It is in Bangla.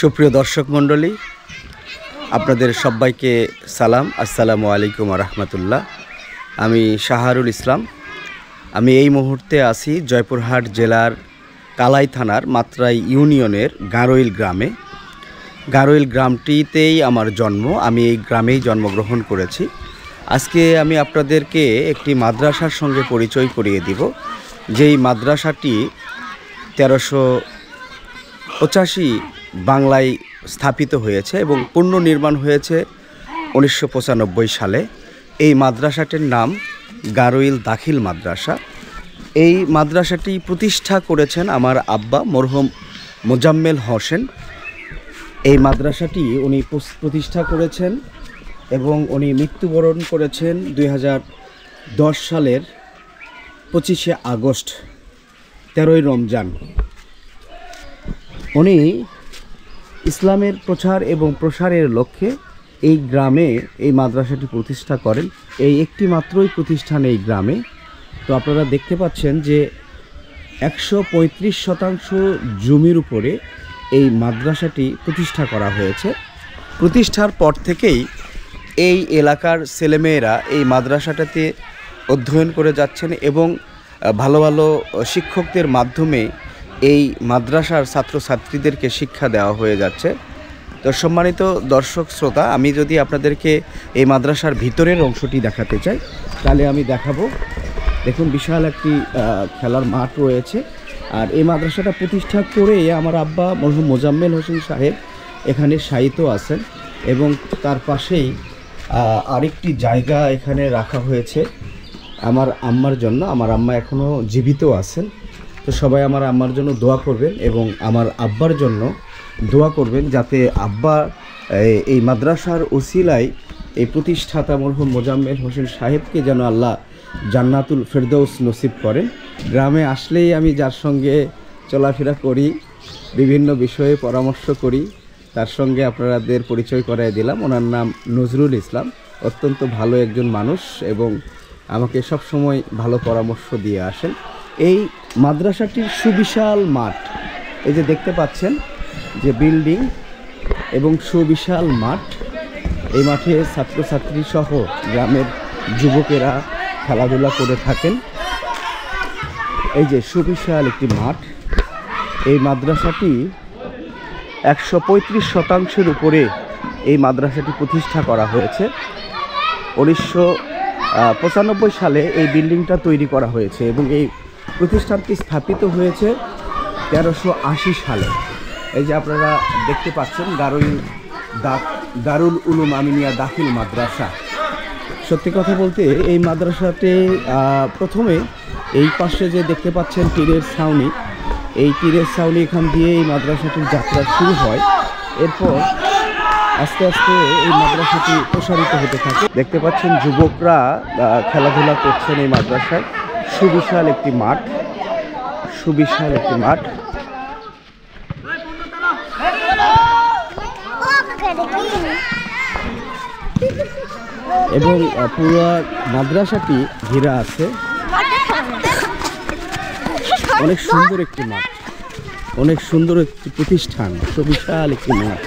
সুপ্রিয় দর্শক মণ্ডলী, আপনাদের সবাইকে সালাম। আসসালামু আলাইকুম রহমতুল্লাহ। আমি শাহারুল ইসলাম। আমি এই মুহূর্তে আছি জয়পুরহাট জেলার কালাই থানার মাত্রাই ইউনিয়নের গারোইল গ্রামে। গারোইল গ্রামটিতেই আমার জন্ম। আমি এই গ্রামেই জন্মগ্রহণ করেছি। আজকে আমি আপনাদেরকে একটি মাদ্রাসার সঙ্গে পরিচয় করিয়ে দিব, যেই মাদ্রাসাটি 1385 বাংলায় স্থাপিত হয়েছে এবং পুনর্নির্মাণ হয়েছে 1995 সালে। এই মাদ্রাসাটির নাম গারোইল দাখিল মাদ্রাসা। এই মাদ্রাসাটি প্রতিষ্ঠা করেছেন আমার আব্বা মরহুম মোজাম্মেল হোসেন। এই মাদ্রাসাটি উনি প্রতিষ্ঠা করেছেন এবং উনি মৃত্যুবরণ করেছেন 2010 সালের 25শে আগস্ট, 13ই রমজান। উনি ইসলামের প্রচার এবং প্রসারের লক্ষ্যে এই গ্রামে এই মাদ্রাসাটি প্রতিষ্ঠা করেন। এই একটি মাত্রই প্রতিষ্ঠান এই গ্রামে। তো আপনারা দেখতে পাচ্ছেন যে 135% জমির উপরে এই মাদ্রাসাটি প্রতিষ্ঠা করা হয়েছে। প্রতিষ্ঠার পর থেকেই এই এলাকার ছেলেমেয়েরা এই মাদ্রাসাটাতে অধ্যয়ন করে যাচ্ছেন এবং ভালো ভালো শিক্ষকদের মাধ্যমে এই মাদ্রাসার ছাত্রছাত্রীদেরকে শিক্ষা দেওয়া হয়ে যাচ্ছে। তো সম্মানিত দর্শক শ্রোতা, আমি যদি আপনাদেরকে এই মাদ্রাসার ভিতরের অংশটি দেখাতে চাই তাহলে আমি দেখাবো। দেখুন, বিশাল একটি খেলার মাঠ রয়েছে। আর এই মাদ্রাসাটা প্রতিষ্ঠা করে আমার আব্বা মরহুম মোজাম্মেল হোসেন সাহেব এখানে শায়িত আছেন এবং তার পাশেই আরেকটি জায়গা এখানে রাখা হয়েছে আমার আম্মার জন্য। আমার আম্মা এখনও জীবিত আছেন। তো সবাই আমার আম্মার জন্য দোয়া করবেন এবং আমার আব্বার জন্য দোয়া করবেন, যাতে আব্বা এই মাদ্রাসার ওসিলায় এই প্রতিষ্ঠাতা মরহুম মোজাম্মেল হোসেন সাহেবকে যেন আল্লাহ জান্নাতুল ফেরদৌস নসিব করেন। গ্রামে আসলেই আমি যার সঙ্গে চলাফেরা করি, বিভিন্ন বিষয়ে পরামর্শ করি, তার সঙ্গে আপনাদের পরিচয় করাই দিলাম। ওনার নাম নজরুল ইসলাম। অত্যন্ত ভালো একজন মানুষ এবং আমাকে সব সময় ভালো পরামর্শ দিয়ে আসেন। এই মাদ্রাসাটির সুবিশাল মাঠ, এই যে দেখতে পাচ্ছেন যে বিল্ডিং এবং সুবিশাল মাঠ। এই মাঠে ছাত্রছাত্রী সহ গ্রামের যুবকেরা খেলাধুলা করে থাকেন। এই যে সুবিশাল একটি মাঠ। এই মাদ্রাসাটি 135% উপরে এই মাদ্রাসাটি প্রতিষ্ঠা করা হয়েছে। 1995 সালে এই বিল্ডিংটা তৈরি করা হয়েছে এবং এই প্রতিষ্ঠানটি স্থাপিত হয়েছে 1380 সালে। এই যে আপনারা দেখতে পাচ্ছেন দারুল উলুম আমিনিয়া দাখিল মাদ্রাসা। সত্যি কথা বলতে এই মাদ্রাসাতে প্রথমে এই পাশে যে দেখতে পাচ্ছেন তীরের ছাউনি, এই তীরের ছাউনি এখান দিয়ে এই মাদ্রাসাটির যাত্রা শুরু হয়। এরপর আস্তে আস্তে এই মাদ্রাসাটি প্রসারিত হতে থাকে। দেখতে পাচ্ছেন যুবকরা খেলাধুলা করছেন এই মাদ্রাসায়। সুবিশাল একটি মাঠ, সুবিশাল একটি মাঠ। এবং পুরো মাদ্রাসাটি ঘেরা আছে। অনেক সুন্দর একটি মাঠ, অনেক সুন্দর একটি প্রতিষ্ঠান, সুবিশাল একটি মাঠ।